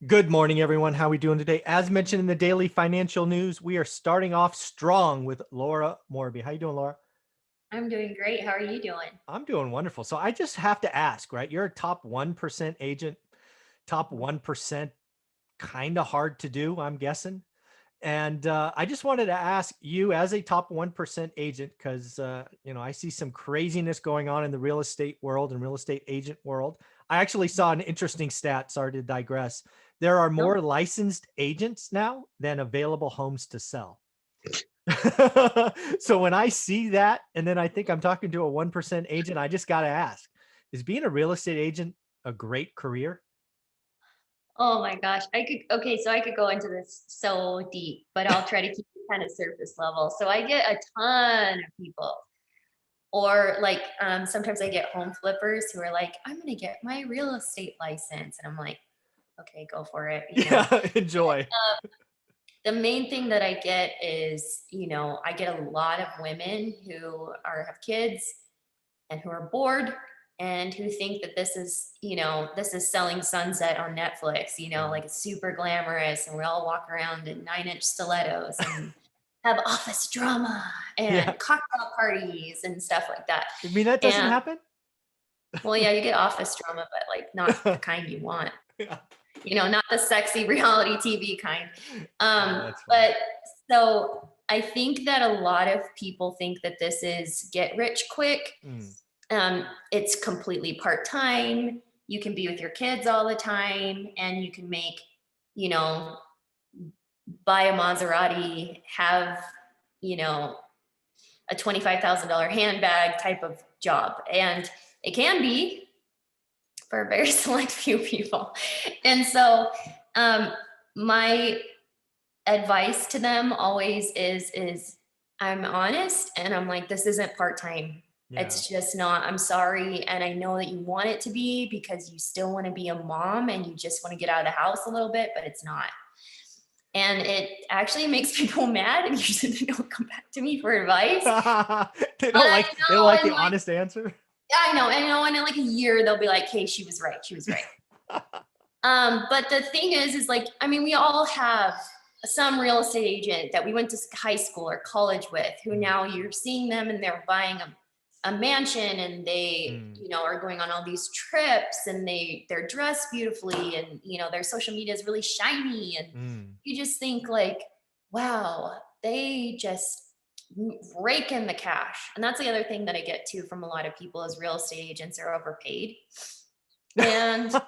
Good morning, everyone. How are we doing today? As mentioned in the daily financial news, we are starting off strong with Laura Morby. How you doing, Laura? I'm doing great. How are you doing? I'm doing wonderful. So I just have to ask, right? You're a top 1% agent, top Mhm. 1%, kind of hard to do, I'm guessing. And I just wanted to ask you as a top 1% agent, because, I see some craziness going on in the real estate world and real estate agent world. I actually saw an interesting stat. Sorry to digress. There are No. more licensed agents now than available homes to sell. So when I see that, and then I think I'm talking to a 1% agent, I just got to ask, is being a real estate agent a great career? Oh my gosh. I could go into this so deep, but I'll try to keep it kind of surface level. So I get a ton of people, or like sometimes I get home flippers who are like, I'm going to get my real estate license. And I'm like, okay, go for it. Yeah, enjoy. The main thing that I get is, I get a lot of women who have kids and who are bored and who think that this is selling sunset on Netflix, Yeah. like it's super glamorous and we all walk around in 9-inch stilettos and have office drama Yeah. and cocktail parties and stuff like that. I mean, that doesn't And happen. well, yeah, you get office drama, but like not the kind you want, Yeah. not the sexy reality TV kind. Oh, that's funny. But so I think that a lot of people think that this is get rich quick. Mm. It's completely part time. You can be with your kids all the time, and you can make, you know, buy a Maserati, have, you know, a $25,000 handbag type of job. And it can be for a very select few people. And so, um, my advice to them always is I'm honest and I'm like, this isn't part-time. Yeah. It's just not. I'm sorry. And I know that you want it to be because you still want to be a mom and you just want to get out of the house a little bit, but it's not. And it actually makes people mad and usually they don't come back to me for advice. They But don't I like they don't like know the in like honest answer. I know, and I know in like a year they'll be like, hey, she was right. She was right. But the thing is like, I mean, we all have some real estate agent that we went to high school or college with who Mm, now you're seeing them and they're buying a mansion and they, mm, are going on all these trips and they're dressed beautifully and, their social media is really shiny. And mm. you just think like, wow, they just rake in the cash. And that's the other thing that I get too from a lot of people is real estate agents are overpaid. And so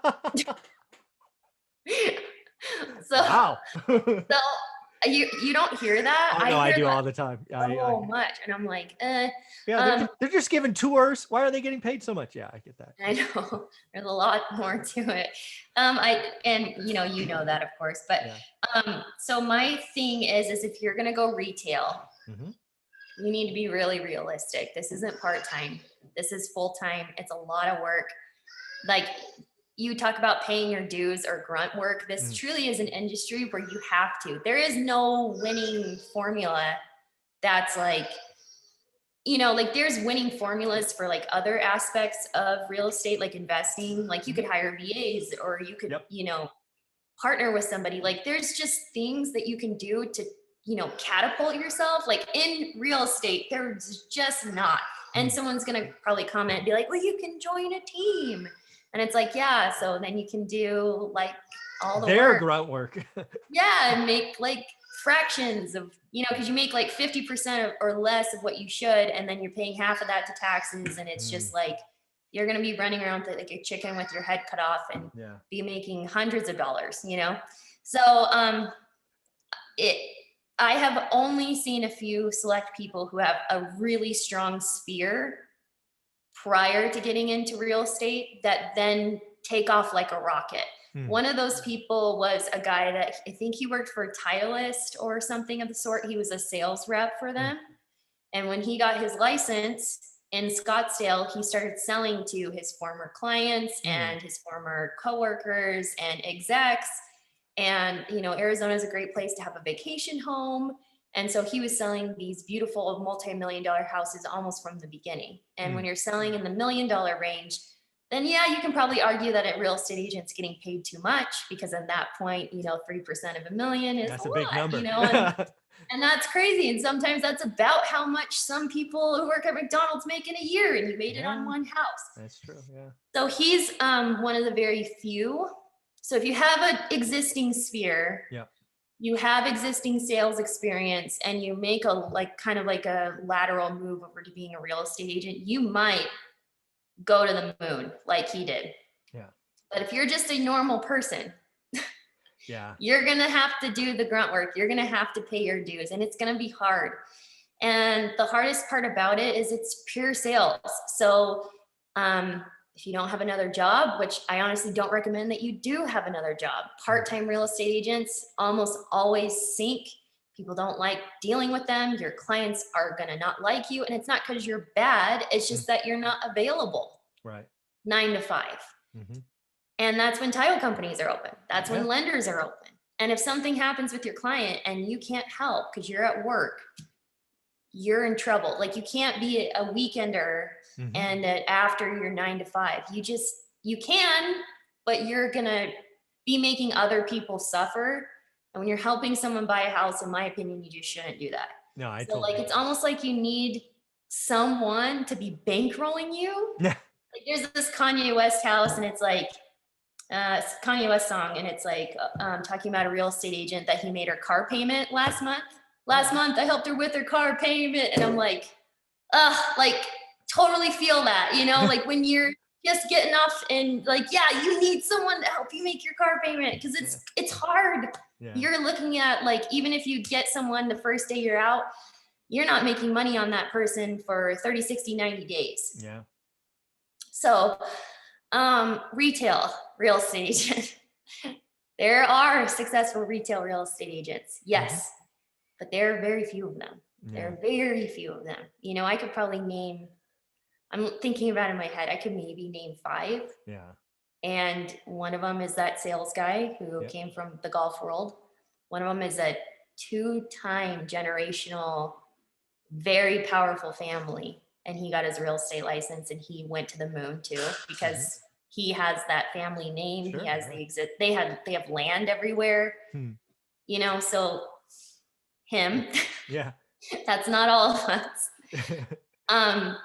Wow. So you don't hear that? Oh, I no, I hear do that all the time. so much, and I'm like, Yeah, um, they're just giving tours. Why are they getting paid so much? Yeah, I get that. I know there's a lot more to it. I and that of course, but Yeah. so my thing is if you're gonna go retail, Mhm. you need to be really realistic. This isn't part time. This is full time. It's a lot of work. Like you talk about paying your dues or grunt work. This Mm. truly is an industry where you have to. There is no winning formula that's like like there's winning formulas for like other aspects of real estate, like investing. Like you Mhm. could hire VAs or you could, Yep. partner with somebody. Like there's just things that you can do to, catapult yourself. Like in real estate, there's just not. And Mm. someone's gonna probably comment and be like, well, you can join a team. And it's like, yeah, so then you can do like all the Their work. grunt work. Yeah, and make like fractions of, because you make like 50% or less of what you should, and then you're paying half of that to taxes, and it's Mm, just like you're gonna be running around like a chicken with your head cut off and yeah. be making hundreds of dollars. So it I have only seen a few select people who have a really strong sphere prior to getting into real estate that then take off like a rocket. Mm, One of those people was a guy that I think he worked for Titleist or something of the sort. He was a sales rep for mm, them. And when he got his license in Scottsdale, he started selling to his former clients mm, and his former coworkers and execs. And, Arizona is a great place to have a vacation home. And so he was selling these beautiful multi-million dollar houses almost from the beginning. And when mm. you're selling in the $1 million range, then yeah, you can probably argue that a real estate agent's getting paid too much, because at that point, 3% of a million is That's a a big lot, number. and that's crazy. And sometimes that's about how much some people who work at McDonald's make in a year, and you made it on Yeah, one house. that's true. Yeah. So he's one of the very few. So if you have an existing sphere, Yeah. you have existing sales experience, and you make a kind of like a lateral move over to being a real estate agent, you might go to the moon like he did. Yeah. But if you're just a normal person, Yeah. you're going to have to do the grunt work. You're going to have to pay your dues, and it's going to be hard. And the hardest part about it is it's pure sales. So if you don't have another job, which I honestly don't recommend that you do have another job, part-time real estate agents almost always sink. People don't like dealing with them. Your clients are going to not like you. And it's not because you're bad. It's just that you're not available. Right. 9 to 5. Mm-hmm. And that's when title companies are open. That's when Yeah. lenders are open. And if something happens with your client and you can't help because you're at work, you're in trouble. Like, you can't be a weekender and after your 9 to 5. You can, but you're going to be making other people suffer. And when you're helping someone buy a house, in my opinion, you just shouldn't do that. No, I So totally. it's almost like you need someone to be bankrolling you. Yeah. Like, there's this Kanye West house, and it's like, it's a Kanye West song, and it's like talking about a real estate agent that he made her car payment last month. Last month, I helped her with her car payment, and I'm like, totally feel that, like when you're just getting off, and yeah, you need someone to help you make your car payment, because it's hard. Yeah. You're looking at, even if you get someone the first day you're out, you're not making money on that person for 30, 60, 90 days. Yeah. So retail real estate agent. There are successful retail real estate agents, yes, but there are very few of them. There are very few of them. I could probably name, I'm thinking about it in my head, I could maybe name 5. Yeah. And one of them is that sales guy who came from the golf world. One of them is a 2-time generational, very powerful family. And he got his real estate license, and he went to the moon too, because he has that family name. Sure, he has they have land everywhere, so him. Yeah. That's not all of us.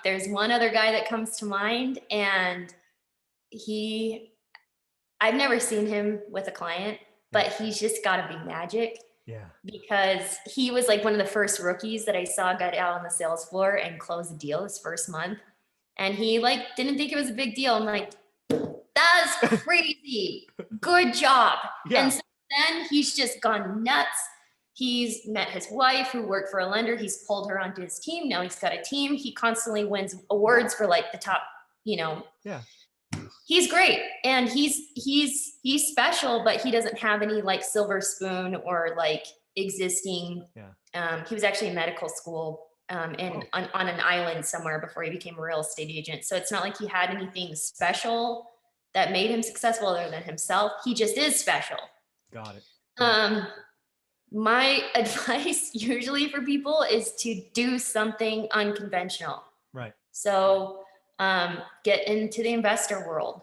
There's one other guy that comes to mind, and I've never seen him with a client, but he's just got to be magic. Yeah. Because he was like one of the first rookies that I saw get out on the sales floor and close a deal his first month. And he didn't think it was a big deal. I'm like, that's crazy. Good job. Yeah. And so then he's just gone nuts. He's met his wife, who worked for a lender. He's pulled her onto his team. Now he's got a team. He constantly wins awards for the top, Yeah. He's great, and he's special, but he doesn't have any silver spoon or existing. He was actually in medical school on an island somewhere before he became a real estate agent. So it's not like he had anything special that made him successful other than himself. He just is special. Got it. My advice usually for people is to do something unconventional. Right. So get into the investor world,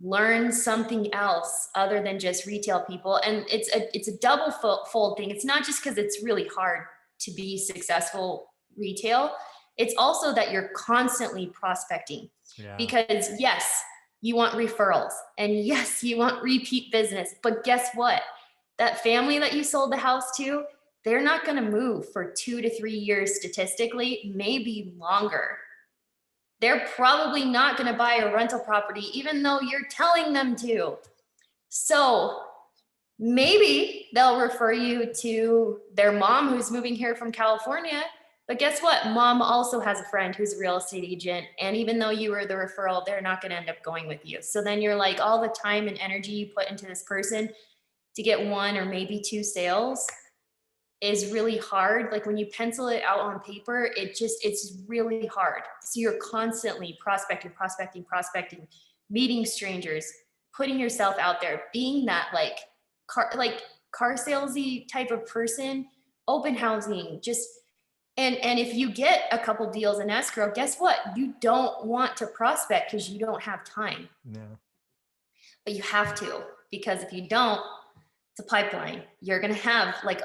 learn something else other than just retail people. And it's a double fold thing. It's not just because it's really hard to be successful retail. It's also that you're constantly prospecting, because yes, you want referrals, and yes, you want repeat business, but guess what? That family that you sold the house to, they're not going to move for 2 to 3 years statistically, maybe longer. They're probably not going to buy a rental property, even though you're telling them to. So maybe they'll refer you to their mom who's moving here from California. But guess what? Mom also has a friend who's a real estate agent. And even though you were the referral, they're not going to end up going with you. So then you're all the time and energy you put into this person to get 1 or maybe 2 sales is really hard. When you pencil it out on paper, it's really hard. So you're constantly prospecting, meeting strangers, putting yourself out there, being that car salesy type of person, open housing, And if you get a couple deals in escrow, guess what? You don't want to prospect because you don't have time. No. But you have to, because if you don't, it's a pipeline. You're gonna have like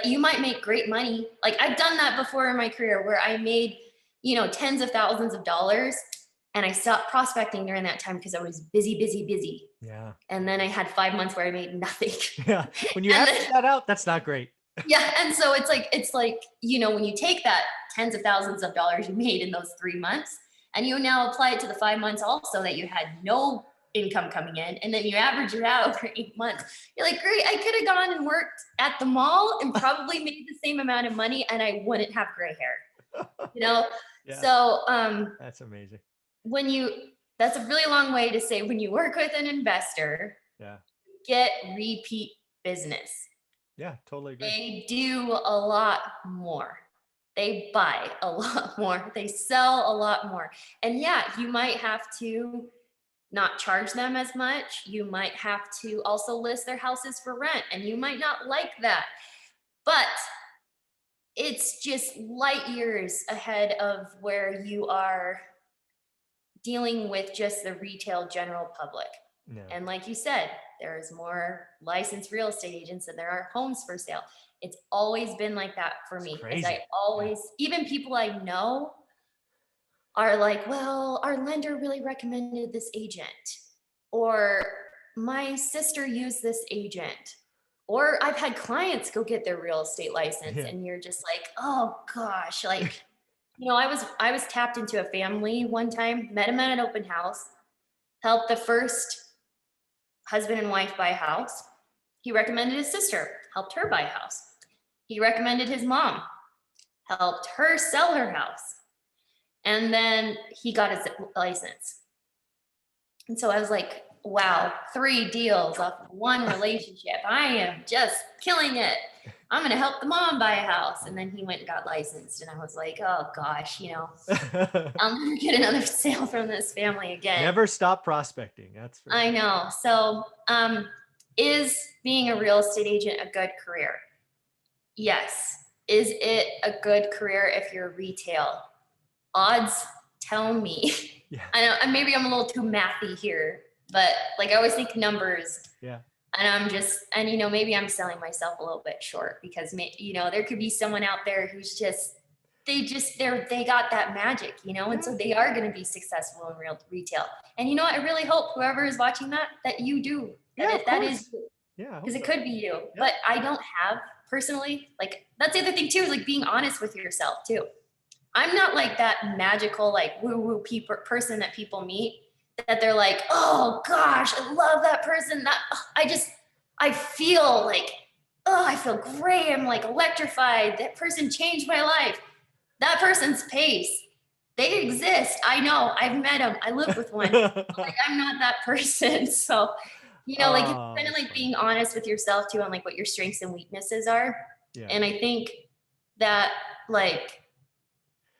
you might make great money. Like I've done that before in my career where I made, tens of thousands of dollars, and I stopped prospecting during that time because I was busy, busy, busy. Yeah. And then I had 5 months where I made nothing. Yeah. When you And average that out, that's not great. yeah, and so it's like, when you take that tens of thousands of dollars you made in those 3 months, and you now apply it to the 5 months also that you had no income coming in, and then you average it out over 8 months, you're like, great, I could have gone and worked at the mall and probably made the same amount of money, and I wouldn't have gray hair. Yeah. So That's amazing. that's a really long way to say when you work with an investor, Yeah. get repeat business. Yeah, totally agree. They do a lot more. They buy a lot more. They sell a lot more. And yeah, you might have to not charge them as much. You might have to also list their houses for rent, and you might not like that. But it's just light years ahead of where you are dealing with just the retail general public. No. And like you said, there's more licensed real estate agents than there are homes for sale. It's always been like that for me. Because I always, even people I know are like, well, our lender really recommended this agent, or my sister used this agent, or I've had clients go get their real estate license, Yeah. and you're just like, oh gosh, like, I was tapped into a family one time, met him at an open house, helped the first husband and wife buy a house. He recommended his sister, helped her buy a house. He recommended his mom, helped her sell her house. And then he got his license. And so I was like, wow, 3 deals off of one relationship. I am just killing it. I'm going to help the mom buy a house. And then he went and got licensed. And I was like, oh gosh, I'll never get another sale from this family again. Never stop prospecting. That's for I know. So is being a real estate agent a good career? Yes. Is it a good career if you're retail? Odds tell me. Yeah. I know maybe I'm a little too mathy here, but like I always think numbers. Yeah. And I'm just, and maybe I'm selling myself a little bit short because there could be someone out there who's they got that magic, and so they are going to be successful in real retail. And I really hope whoever is watching that you do. That is you. Yeah. Because it could be you. Yeah. But I don't have personally, like, that's the other thing too, is like being honest with yourself too. I'm not like that magical, like woo-woo person that people meet that they're like, oh gosh, I love that person. I feel like, I feel great. I'm like electrified. That person changed my life. That person's pace. They exist. I know. I've met them. I live with one. Like, I'm not that person. So, like it's kind of like being honest with yourself too on like what your strengths and weaknesses are. Yeah. And I think that like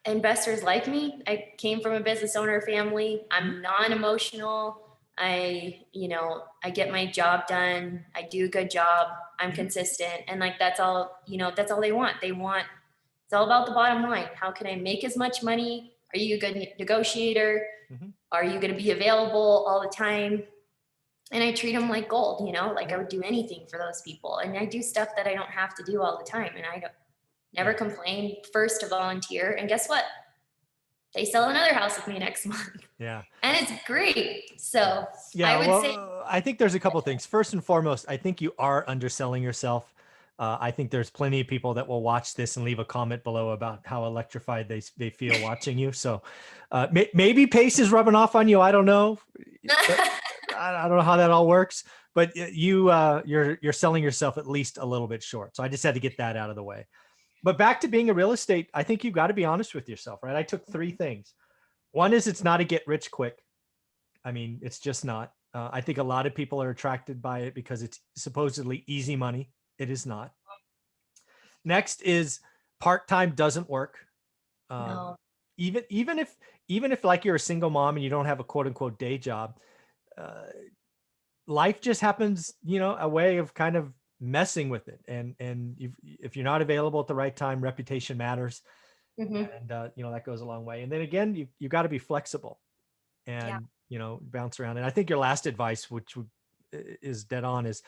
investors like me, I came from a business owner family. I'm non-emotional. I get my job done. I do a good job. I'm consistent. And like, that's all they want. It's all about the bottom line. How can I make as much money? Are you a good negotiator? Mm-hmm. Are you going to be available all the time? And I treat them like gold, like I would do anything for those people. And I do stuff that I don't have to do all the time. And I don't never complain. First to volunteer. And guess what? They sell another house with me next month. Yeah. And it's great. So yeah, I would say, I think there's a couple of things. First and foremost, I think you are underselling yourself. I think there's plenty of people that will watch this and leave a comment below about how electrified they feel watching you. So maybe pace is rubbing off on you. I don't know. I don't know how that all works, but you're selling yourself at least a little bit short. So I just had to get that out of the way. But back to being a real estate, I think you've got to be honest with yourself, right? I took 3 things. One is it's not a get rich quick. I mean, it's just not. I think a lot of people are attracted by it because it's supposedly easy money. It is not. Next is part-time doesn't work. no. Even if like you're a single mom and you don't have a quote unquote day job, life just happens, a way of kind of messing with it. And if you're not available at the right time, reputation matters. Mhm. And, that goes a long way. And then again, you got to be flexible Yeah. and, bounce around. And I think your last advice, which is dead on, is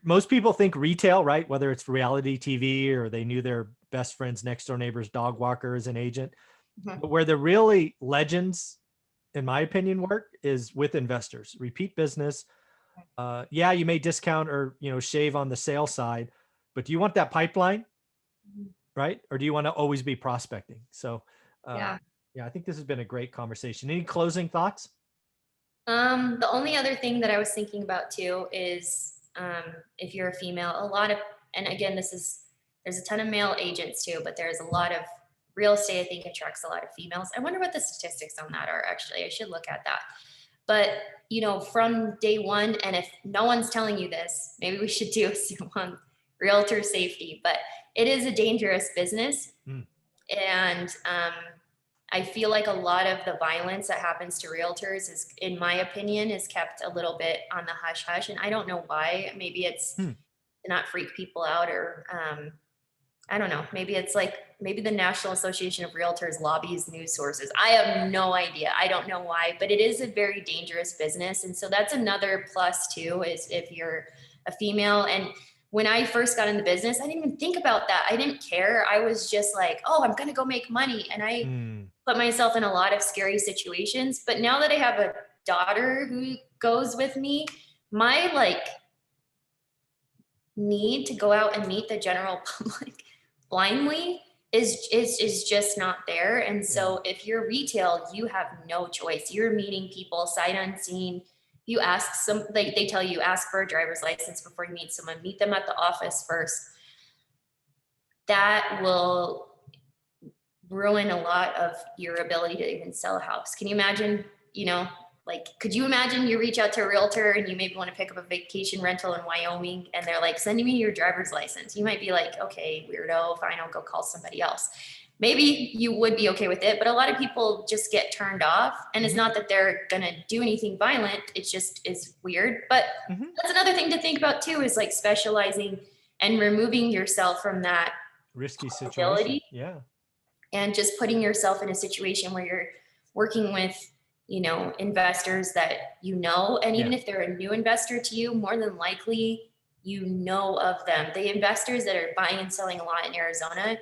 most people think retail, right? Whether it's reality TV or they knew their best friend's next door neighbor's dog walker as an agent. Mhm. But where the really legends, in my opinion, work is with investors, repeat business. Yeah, you may discount or, shave on the sale side, but do you want that pipeline, Mhm. right? Or do you want to always be prospecting? So, Yeah. yeah, I think this has been a great conversation. Any closing thoughts? The only other thing that I was thinking about too is if you're a female, and again, there's a ton of male agents too, but there's a lot of real estate, I think, attracts a lot of females. I wonder what the statistics on that are actually. I should look at that. But, from day one, and if no one's telling you this, maybe we should do a Zoom on realtor safety, but it is a dangerous business. Mm. And I feel like a lot of the violence that happens to realtors is, in my opinion, is kept a little bit on the hush hush. And I don't know why. Maybe it's Hmm. to not freak people out, or I don't know. Maybe the National Association of Realtors lobbies news sources. I have no idea. I don't know why, but it is a very dangerous business. And so that's another plus too, is if you're a female. And when I first got in the business, I didn't even think about that. I didn't care. I was just like, oh, I'm going to go make money. And I Mm. put myself in a lot of scary situations. But now that I have a daughter who goes with me, my need to go out and meet the general public blindly is just not there. And so if you're retail, you have no choice. You're meeting people sight unseen. You ask they tell you ask for a driver's license before you meet someone, meet them at the office first. That will ruin a lot of your ability to even sell a house. Can you imagine, could you imagine you reach out to a realtor and you maybe want to pick up a vacation rental in Wyoming and they're like, send me your driver's license. You might be like, okay, weirdo, fine, I'll go call somebody else. Maybe you would be okay with it, but a lot of people just get turned off. And it's not that they're going to do anything violent. It just is weird. But that's another thing to think about too, is like specializing and removing yourself from that Risky situation. possibility Yeah. and just putting yourself in a situation where you're working with investors that and even if they're a new investor to you, more than likely of them. The investors that are buying and selling a lot in Arizona,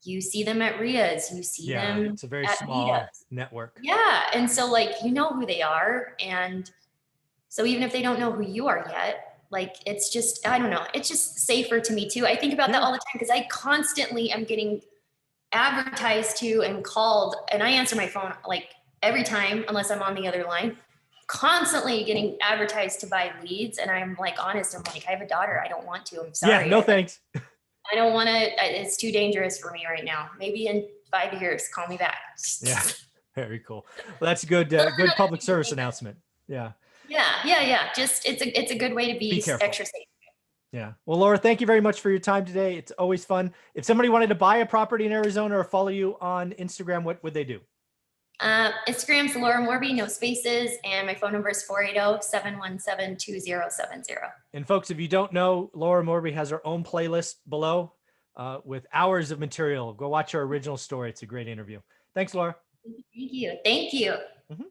you see them at RIAs, you see them It's a very at small meetups. network. Yeah, and so who they are, and so even if they don't know who you are yet, it's just, I don't know, it's just safer to me too. I think about that all the time because I constantly am getting advertised to and called, and I answer my phone every time unless I'm on the other line, constantly getting advertised to buy leads. And I'm honest, I'm like, I have a daughter, I don't want to, I'm sorry. Yeah, no thanks. I don't want to, it's too dangerous for me right now. Maybe in 5 years, call me back. Yeah, very cool. Well, that's good. Good public service announcement. Yeah. Yeah. Just it's a good way to be careful. extra safe. Yeah. Well, Laura, thank you very much for your time today. It's always fun. If somebody wanted to buy a property in Arizona or follow you on Instagram, what would they do? Instagram's Laura Morby, no spaces, and my phone number is 480-717-2070. And folks, if you don't know, Laura Morby has her own playlist below with hours of material. Go watch her original story. It's a great interview. Thanks, Laura. Thank you. Mhm.